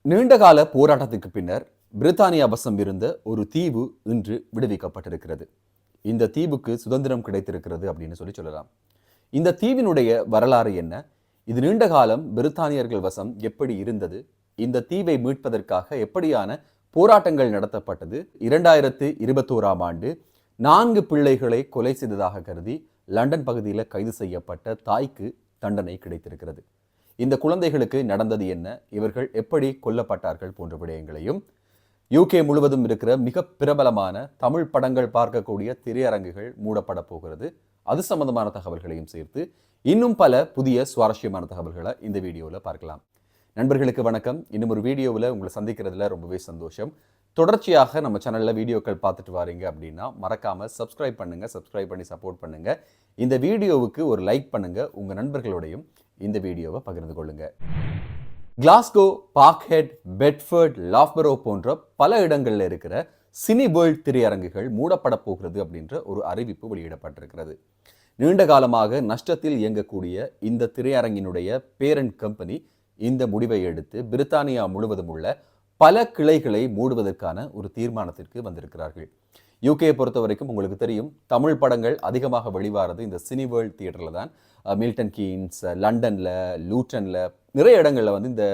நீண்டகால போராட்டத்துக்கு பின்னர் பிரித்தானியா வசம் இருந்த ஒரு தீவு இன்று விடுவிக்கப்பட்டிருக்கிறது. இந்த தீவுக்கு சுதந்திரம் கிடைத்திருக்கிறது அப்படின்னு சொல்லலாம். இந்த தீவினுடைய வரலாறு என்ன? இது நீண்ட காலம் பிரித்தானியர்கள் வசம் எப்படி இருந்தது? இந்த தீவை மீட்பதற்காக எப்படியான போராட்டங்கள் நடத்தப்பட்டது? 2021ஆம் ஆண்டு 4 பிள்ளைகளை கொலை செய்ததாக கருதி லண்டன் பகுதியில் கைது செய்யப்பட்ட தாய்க்கு தண்டனை கிடைத்திருக்கிறது. இந்த குழந்தைகளுக்கு நடந்தது என்ன, இவர்கள் எப்படி கொல்லப்பட்டார்கள் போன்ற விடயங்களையும், யூகே முழுவதும் இருக்கிற மிக பிரபலமான தமிழ் படங்கள் பார்க்கக்கூடிய திரையரங்குகள் மூடப்பட போகிறது, அது சம்பந்தமான தகவல்களையும் சேர்த்து இன்னும் பல புதிய சுவாரஸ்யமான தகவல்களை இந்த வீடியோவில் பார்க்கலாம். நண்பர்களுக்கு வணக்கம். இன்னும் ஒரு வீடியோவில் உங்களை சந்திக்கிறதுல ரொம்பவே சந்தோஷம். தொடர்ச்சியாக நம்ம சேனலில் வீடியோக்கள் பார்த்துட்டு வரீங்க அப்படின்னா மறக்காமல் சப்ஸ்கிரைப் பண்ணுங்கள். சப்ஸ்கிரைப் பண்ணி சப்போர்ட் பண்ணுங்கள். இந்த வீடியோவுக்கு ஒரு லைக் பண்ணுங்கள். உங்கள் நண்பர்களோடையும் இந்த வீடியோவை பகிர்ந்து கொள்ளுங்க. கிளாஸ்கோ, பார்க்ஹெட், பெட்ஃபோர்ட், லாஃப்பரோ போன்ற பல இடங்களில் இருக்கிற சினி வேர்ல்ட் திரையரங்குகள் மூடப்பட போகிறது அப்படின்ற ஒரு அறிவிப்பு வெளியிடப்பட்டிருக்கிறது. நீண்ட காலமாக நஷ்டத்தில் இயங்கக்கூடிய இந்த திரையரங்கினுடைய பேரண்ட் கம்பெனி இந்த முடிவை எடுத்து பிரித்தானியா முழுவதும் உள்ள பல கிளைகளை மூடுவதற்கான ஒரு தீர்மானத்திற்கு வந்திருக்கிறார்கள். யூகே பொறுத்த வரைக்கும் உங்களுக்கு தெரியும், தமிழ் படங்கள் அதிகமாக வெளிவாரது இந்த சினி வேர்ல்ட் தியேட்டரில் தான். மில்டன் கீன்ஸ், லண்டனில், லூட்டனில் நிறைய இடங்களில் இந்த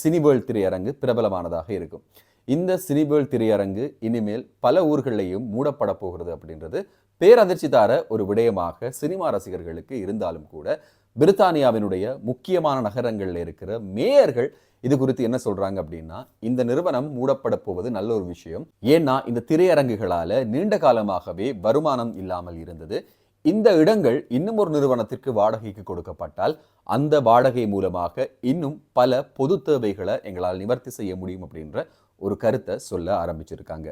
சினி வேர்ல்ட் திரையரங்கு பிரபலமானதாக இருக்கும். இந்த சினி வேர்ல்ட் திரையரங்கு இனிமேல் பல ஊர்களையும் மூடப்பட போகிறது அப்படின்றது பேரதிர்ச்சி தார ஒரு விடயமாக சினிமா ரசிகர்களுக்கு இருந்தாலும் கூட, பிரித்தானியாவினுடைய முக்கியமான நகரங்களில் இருக்கிற மேயர்கள் இது குறித்து என்ன சொல்றாங்க அப்படின்னா, இந்த நிறுவனம் மூடப்பட போவது நல்ல ஒரு விஷயம். ஏன்னா இந்த திரையரங்குகளால நீண்ட காலமாகவே வருமானம் இல்லாமல் இருந்தது. இந்த இடங்கள் இன்னும் ஒரு நிறுவனத்திற்கு வாடகைக்கு கொடுக்கப்பட்டால் அந்த வாடகை மூலமாக இன்னும் பல பொது தேவைகளை எங்களால் நிவர்த்தி செய்ய முடியும் அப்படின்ற ஒரு கருத்தை சொல்ல ஆரம்பிச்சிருக்காங்க.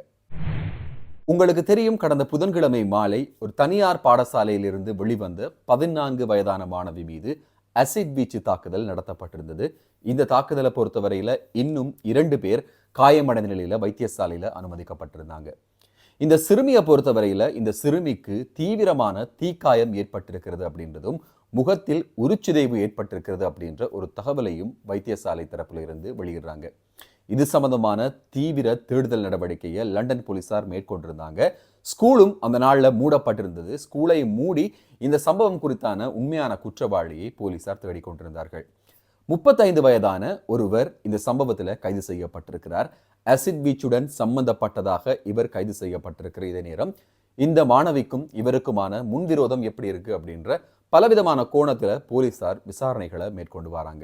உங்களுக்கு தெரியும், கடந்த புதன்கிழமை மாலை ஒரு தனியார் பாடசாலையிலிருந்து வெளிவந்த 14 வயதான மாணவி மீது அசிட் வீச்சு தாக்குதல் நடத்தப்பட்டிருந்தது. இந்த தாக்குதலை பொறுத்தவரையில இன்னும் 2 பேர் காயமடைந்த நிலையில வைத்தியசாலையில அனுமதிக்கப்பட்டிருந்தாங்க. இந்த சிறுமியை பொறுத்தவரையில இந்த சிறுமிக்கு தீவிரமான தீக்காயம் ஏற்பட்டிருக்கிறது அப்படின்றதும், முகத்தில் உருச்சிதைவு ஏற்பட்டிருக்கிறது அப்படின்ற ஒரு தகவலையும் வைத்தியசாலை தரப்புல இருந்து வெளியிடுறாங்க. இது சம்பந்தமான தீவிர தேடுதல் நடவடிக்கையை லண்டன் போலீசார் மேற்கொண்டிருந்தாங்க. ஸ்கூலும் அந்த நாளில் மூடப்பட்டிருந்தது. ஸ்கூலை மூடி இந்த சம்பவம் குறித்தான உண்மையான குற்றவாளியை போலீசார் தேடிக்கொண்டிருந்தார்கள். 35 வயதான ஒருவர் இந்த சம்பவத்தில் கைது செய்யப்பட்டிருக்கிறார். அசிட் வீச்சுடன் சம்பந்தப்பட்டதாக இவர் கைது செய்யப்பட்டிருக்கிற இதே நேரம் இந்த மாணவிக்கும் இவருக்குமான முன்விரோதம் எப்படி இருக்கு அப்படின்ற பலவிதமான கோணத்தில் போலீசார் விசாரணைகளை மேற்கொண்டு வராங்க.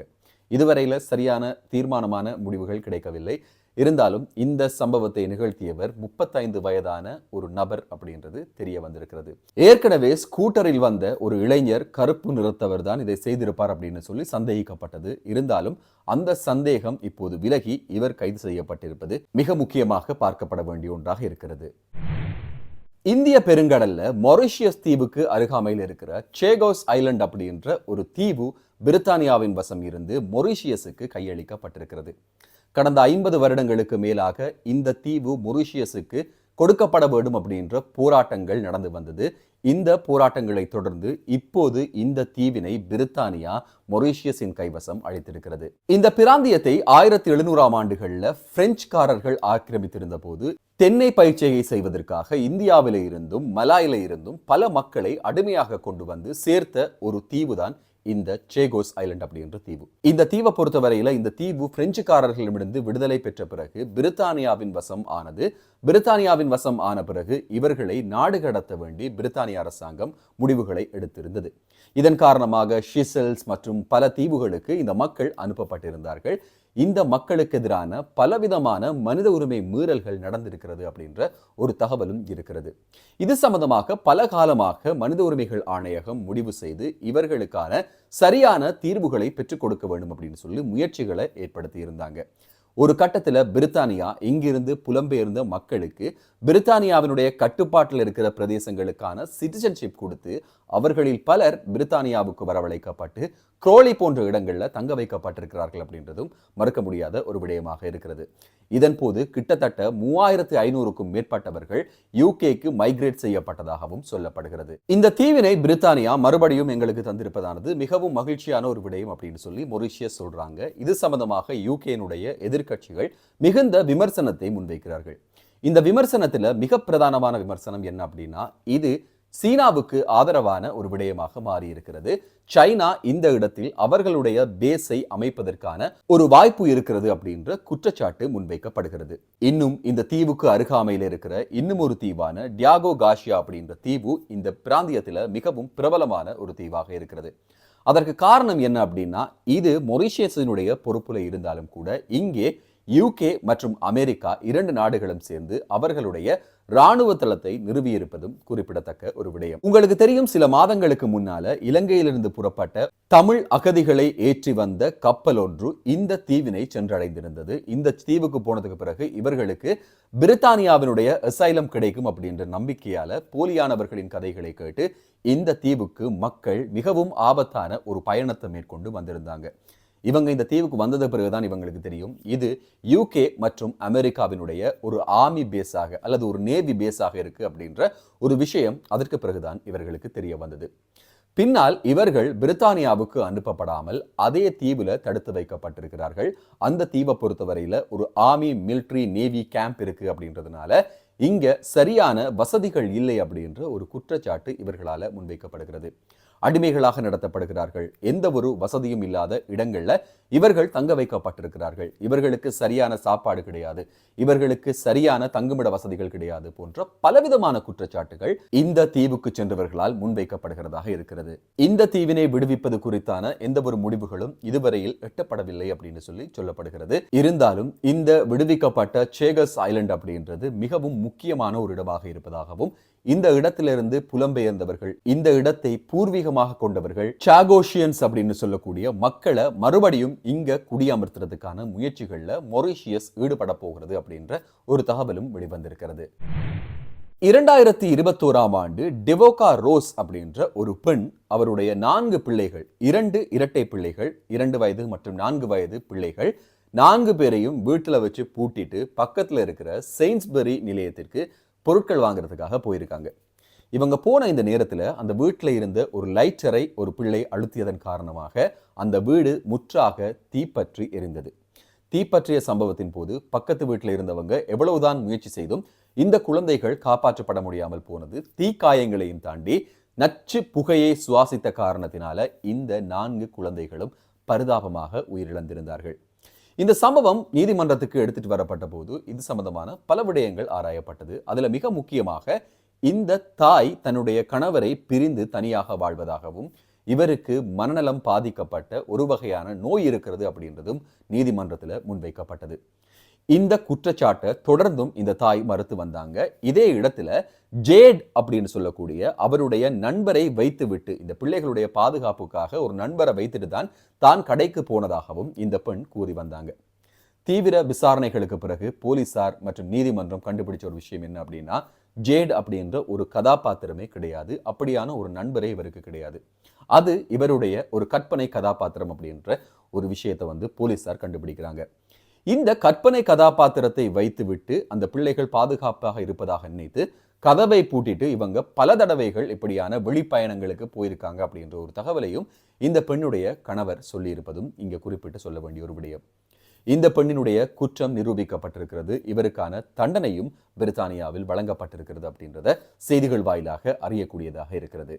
இதுவரையில சரியான தீர்மானமான முடிவுகள் கிடைக்கவில்லை. இருந்தாலும் இந்த சம்பவத்தை நிகழ்த்தியவர் 35 வயதான ஒரு நபர் அப்படின்றது தெரிய வந்திருக்கிறது. ஏற்கனவே ஸ்கூட்டரில் வந்த ஒரு இளைஞர் கருப்பு நிறத்தவர் தான் இதை செய்திருப்பார் அப்படின்னு சொல்லி சந்தேகிக்கப்பட்டது. இருந்தாலும் அந்த சந்தேகம் இப்போது விலகி இவர் கைது செய்யப்பட்டிருப்பது மிக முக்கியமாக பார்க்கப்பட வேண்டிய ஒன்றாக இருக்கிறது. இந்திய பெருங்கடல்ல மொரிஷியஸ் தீவுக்கு அருகாமையில் இருக்கிற சேகோஸ் ஐலண்ட் அப்படின்ற ஒரு தீவு பிரித்தானியாவின் வசம் இருந்து மொரிஷியஸுக்கு கையளிக்கப்பட்டிருக்கிறது. கடந்த 50 வருடங்களுக்கு மேலாக இந்த தீவு மொரிஷியஸுக்கு கொடுக்கப்பட வேண்டும் அப்படின்ற போராட்டங்கள் நடந்து வந்தது. இந்த போராட்டங்களை தொடர்ந்து இப்போது இந்த தீவினை பிரித்தானியா மொரிஷியஸின் கைவசம் அளித்திருக்கிறது. இந்த பிராந்தியத்தை 1700ஆம் ஆண்டுகளில் பிரெஞ்சுக்காரர்கள் ஆக்கிரமித்திருந்த போது தென்னை பயிற்சியை செய்வதற்காக இந்தியாவில இருந்தும் மலாயில இருந்தும் பல மக்களை அடிமையாக கொண்டு வந்து சேர்த்த ஒரு தீவுதான் இந்த சேகோஸ் ஐலண்ட் அப்படின்ற தீவு. இந்த தீவை பொறுத்தவரையில இந்த தீவு பிரெஞ்சுக்காரர்களிடமிருந்து விடுதலை பெற்ற பிறகு பிரித்தானியாவின் வசம் ஆனது. பிரித்தானியாவின் வசம் ஆன பிறகு இவர்களை நாடு கடத்த வேண்டி பிரித்தானிய அரசாங்கம் முடிவுகளை எடுத்திருந்தது. இதன் காரணமாக ஷிசல்ஸ் மற்றும் பல தீவுகளுக்கு இந்த மக்கள் அனுப்பப்பட்டிருந்தார்கள். இந்த மக்களுக்கு எதிரான பலவிதமான மனித உரிமை மீறல்கள் நடந்திருக்கிறது அப்படின்ற ஒரு தகவலும் இருக்கிறது. இது சம்பந்தமாக பல காலமாக மனித உரிமைகள் ஆணையகம் முடிவு செய்து இவர்களுக்கான சரியான தீர்வுகளை பெற்றுக் கொடுக்க வேண்டும் அப்படின்னு சொல்லி முயற்சிகளை ஏற்படுத்தி இருந்தாங்க. ஒரு கட்டத்தில் பிரித்தானியா இங்கிருந்து புலம்பெயர்ந்த மக்களுக்கு பிரித்தானியாவினுடைய கட்டுப்பாட்டில் இருக்கிற பிரதேசங்களுக்கான சிட்டிசன்ஷிப் கொடுத்து அவர்களில் பலர் பிரித்தானியாவுக்கு வரவழைக்கப்பட்டு குரோலி போன்ற இடங்களில் தங்க வைக்கப்பட்டிருக்கிறார்கள் அப்படின்றதும் மறுக்க முடியாத ஒரு விடயமாக இருக்கிறது. இதன் போது கிட்டத்தட்ட 3500க்கும் மேற்பட்டவர்கள் யூகேக்கு மைக்ரேட் செய்யப்பட்டதாகவும் சொல்லப்படுகிறது. இந்த தீவினை பிரித்தானியா மறுபடியும் எங்களுக்கு தந்திருப்பதானது மிகவும் மகிழ்ச்சியான ஒரு விடயம் அப்படின்னு சொல்லி மொரிஷியஸ் சொல்றாங்க. இது சம்பந்தமாக யூகேனுடைய எதிர்ப்பு எதிர்க்கட்சிகள் மிகுந்த விமர்சனத்தை முன்வைக்கிறார்கள். இந்த விமர்சனத்துல மிக பிரதானமான விமர்சனம் என்ன அப்படின்னா, இது சீனாவுக்கு ஆதரவான ஒரு விடயமாக மாறி இருக்கிறது. சைனா இந்த இடத்தில் அவர்களுடைய பேஸை அமைப்பதற்கான ஒரு வாய்ப்பு இருக்கிறது அப்படின்ற குற்றச்சாட்டு முன்வைக்கப்படுகிறது. இன்னும் இந்த தீவுக்கு அருகாமையில் இருக்கிற இன்னும் ஒரு தீவான டியாகோ காஷியா அப்படின்ற தீவு இந்த பிராந்தியத்தில் மிகவும் பிரபலமான ஒரு தீவாக இருக்கிறது. அதற்கு காரணம் என்ன அப்படின்னா, இது மொரிஷியஸினுடைய பொறுப்புல இருந்தாலும் கூட இங்கே UK மற்றும் அமெரிக்கா 2 நாடுகளும் சேர்ந்து அவர்களுடைய ராணுவ தளத்தை நிறுவியிருப்பதும் குறிப்பிடத்தக்க ஒரு விடயம். உங்களுக்கு தெரியும், சில மாதங்களுக்கு முன்னால இலங்கையிலிருந்து புறப்பட்ட தமிழ் அகதிகளை ஏற்றி வந்த கப்பல் ஒன்று இந்த தீவினை சென்றடைந்திருந்தது. இந்த தீவுக்கு போனதுக்கு பிறகு இவர்களுக்கு பிரித்தானியாவினுடைய அசைலம் கிடைக்கும் அப்படின்ற நம்பிக்கையால போலியானவர்களின் கதைகளை கேட்டு இந்த தீவுக்கு மக்கள் மிகவும் ஆபத்தான ஒரு பயணத்தை மேற்கொண்டு வந்திருந்தாங்க. இவங்க இந்த தீவுக்கு வந்தது பிறகுதான் இவங்களுக்கு தெரியும், இது UK மற்றும் அமெரிக்காவினுடைய ஒரு ஆர்மி பேஸாக அல்லது ஒரு நேவி பேஸாக இருக்கு அப்படின்ற ஒரு விஷயம் அதற்கு பிறகுதான் இவர்களுக்கு தெரிய வந்தது. பின்னால் இவர்கள் பிரித்தானியாவுக்கு அனுப்பப்படாமல் அதே தீவுல தடுத்து வைக்கப்பட்டிருக்கிறார்கள். அந்த தீவை பொறுத்தவரையில ஒரு ஆர்மி, மிலிட்ரி, நேவி கேம்ப் இருக்கு அப்படின்றதுனால இங்க சரியான வசதிகள் இல்லை அப்படின்ற ஒரு குற்றச்சாட்டு இவர்களால முன்வைக்கப்படுகிறது. அடிமைகளாக நடத்தப்படுகிறார்கள். எந்த ஒரு வசதியும் இல்லாத இடங்கள்ல இவர்கள் தங்க வைக்கப்பட்டிருக்கிறார்கள். இவர்களுக்கு சரியான சாப்பாடு கிடையாது, இவர்களுக்கு சரியான தங்குமிட வசதிகள் கிடையாது போன்ற பலவிதமான குற்றச்சாட்டுகள் இந்த தீவுக்கு சென்றவர்களால் முன்வைக்கப்படுகிறதாக இருக்கிறது. இந்த தீவினை விடுவிப்பது குறித்தான எந்த ஒரு முடிவுகளும் இதுவரையில் எட்டப்படவில்லை அப்படின்னு சொல்லப்படுகிறது. இருந்தாலும் இந்த விடுவிக்கப்பட்ட சேகர்ஸ் ஐலண்ட் அப்படின்றது மிகவும் முக்கியமான ஒரு இடமாக இருப்பதாகவும், இந்த இடத்திலிருந்து புலம்பெயர்ந்தவர்கள், இந்த இடத்தை பூர்வீகமாக கொண்டவர்கள், சாகோஷியன்ஸ் அப்படின்னு சொல்லக்கூடிய மக்களை மறுபடியும் இங்க குடியமர்த்துறதுக்கான முயற்சிகள்ல மொரிஷியஸ் ஈடுபட போகிறது அப்படின்ற ஒரு தகவலும் வெளிவந்திருக்கிறது. 2021ஆம் ஆண்டு டெவோகா ரோஸ் அப்படின்ற ஒரு பெண் அவருடைய 4 பிள்ளைகள், 2 இரட்டை பிள்ளைகள், 2 வயது மற்றும் 4 வயது பிள்ளைகள், 4 பேரையும் வீட்டில் வச்சு பூட்டிட்டு பக்கத்தில் இருக்கிற செயின்ஸ்பரி நிலையத்திற்கு பொருட்கள் வாங்குறதுக்காக போயிருக்காங்க. இவங்க போன இந்த நேரத்தில் அந்த வீட்டில் இருந்த ஒரு லைட்டரை ஒரு பிள்ளை அழுத்தியதன் காரணமாக அந்த வீடு முற்றாக தீப்பற்றி எரிந்தது. தீப்பற்றிய சம்பவத்தின் போது பக்கத்து வீட்டில் இருந்தவங்க எவ்வளவுதான் முயற்சி செய்தும் இந்த குழந்தைகள் காப்பாற்றப்பட முடியாமல் போனது. தீக்காயங்களையும் தாண்டி நச்சு புகையை சுவாசித்த காரணத்தினால இந்த 4 குழந்தைகளும் பரிதாபமாக உயிரிழந்திருந்தார்கள். இந்த சம்பவம் நீதிமன்றத்துக்கு எடுத்துட்டு வரப்பட்ட போது இது சம்பந்தமான பல விடயங்கள் ஆராயப்பட்டது. அதுல மிக முக்கியமாக இந்த தாய் தன்னுடைய கணவரை பிரிந்து தனியாக வாழ்வதாகவும், இவருக்கு மனநலம் பாதிக்கப்பட்ட ஒரு வகையான நோய் இருக்கிறது அப்படின்றதும் நீதிமன்றத்தில் முன்வைக்கப்பட்டது. இந்த குற்றச்சாட்டை தொடர்ந்தும் இந்த தாய் மறுத்து வந்தாங்க. இதே இடத்துல ஜேட் அப்படின்னு சொல்லக்கூடிய அவருடைய நண்பரை வைத்துவிட்டு, இந்த பிள்ளைகளுடைய பாதுகாப்புக்காக ஒரு நண்பரை வைத்துட்டு தான் கடைக்கு போனதாகவும் இந்த பெண் கூறி வந்தாங்க. தீவிர விசாரணைகளுக்கு பிறகு போலீசார் மற்றும் நீதிமன்றம் கண்டுபிடிச்ச ஒரு விஷயம் என்ன அப்படின்னா, ஜேட் அப்படின்ற ஒரு கதாபாத்திரமே கிடையாது, அப்படியான ஒரு நண்பரே இவருக்கு கிடையாது. அது இவருடைய ஒரு கற்பனை கதாபாத்திரம் அப்படின்ற ஒரு விஷயத்தை போலீசார் கண்டுபிடிக்கிறாங்க. இந்த கற்பனை கதாபாத்திரத்தை வைத்துவிட்டு அந்த பிள்ளைகள் பாதுகாப்பாக இருப்பதாக நினைத்து கதவை பூட்டிட்டு இவங்க பல தடவைகள் இப்படியான வெளிப்பயணங்களுக்கு போயிருக்காங்க அப்படின்ற ஒரு தகவலையும் இந்த பெண்ணுடைய கணவர் சொல்லியிருப்பதும் இங்க குறிப்பிட்டு சொல்ல வேண்டிய ஒரு விடயம். இந்த பெண்ணினுடைய குற்றம் நிரூபிக்கப்பட்டிருக்கிறது. இவருக்கான தண்டனையும் பிரித்தானியாவில் வழங்கப்பட்டிருக்கிறது அப்படின்றத செய்திகள் வாயிலாக அறியக்கூடியதாக இருக்கிறது.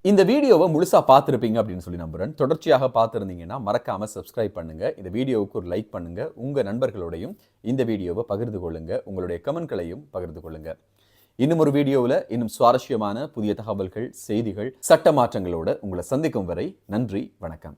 இந்த வீடியோவை முழுசா பார்த்துருப்பீங்க அப்படின்னு சொல்லி நம்புறேன். தொடர்ச்சியாக பார்த்துருந்தீங்கன்னா மறக்காம சப்ஸ்கிரைப் பண்ணுங்க. இந்த வீடியோவுக்கு ஒரு லைக் பண்ணுங்க. உங்க நண்பர்களோடையும் இந்த வீடியோவை பகிர்ந்து கொள்ளுங்க. உங்களுடைய கமெண்ட்களையும் பகிர்ந்து கொள்ளுங்க. இன்னும் ஒரு வீடியோவில் இன்னும் சுவாரஸ்யமான புதிய தகவல்கள், செய்திகள், சட்ட மாற்றங்களோட உங்களை சந்திக்கும் வரை நன்றி, வணக்கம்.